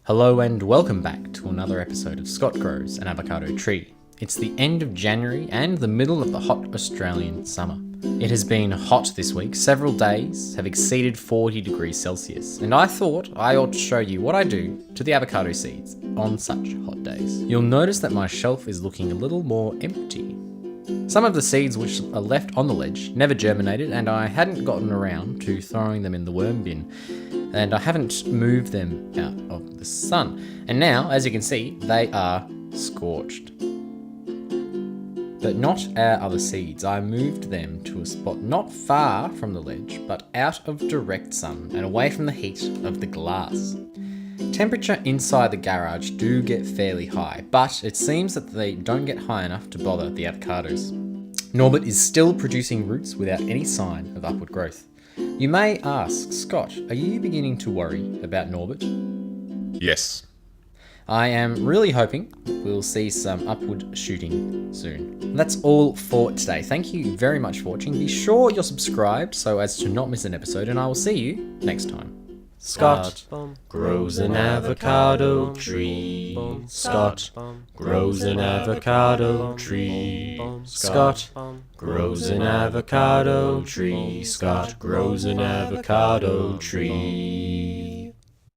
Hello and welcome back to another episode of Scott Grows an Avocado Tree. It's the end of January and the middle of the hot Australian summer. It has been hot this week. Several days have exceeded 40 degrees Celsius, and I thought I ought to show you what I do to the avocado seeds on such hot days. You'll notice that my shelf is looking a little more empty. Some of the seeds which are left on the ledge never germinated, and I hadn't gotten around to throwing them in the worm bin, and I haven't moved them out of the sun. And now, as you can see, they are scorched. But not our other seeds. I moved them to a spot not far from the ledge, but out of direct sun and away from the heat of the glass. Temperature inside the garage do get fairly high, but it seems that they don't get high enough to bother the avocados. Norbert is still producing roots without any sign of upward growth. You may ask, Scott, are you beginning to worry about Norbert? Yes. I am really hoping we'll see some upward shooting soon. That's all for today. Thank you very much for watching. Be sure you're subscribed so as to not miss an episode, and I will see you next time. Scott grows an avocado tree. Scott grows an avocado tree. Scott grows an avocado tree. Scott grows an avocado tree.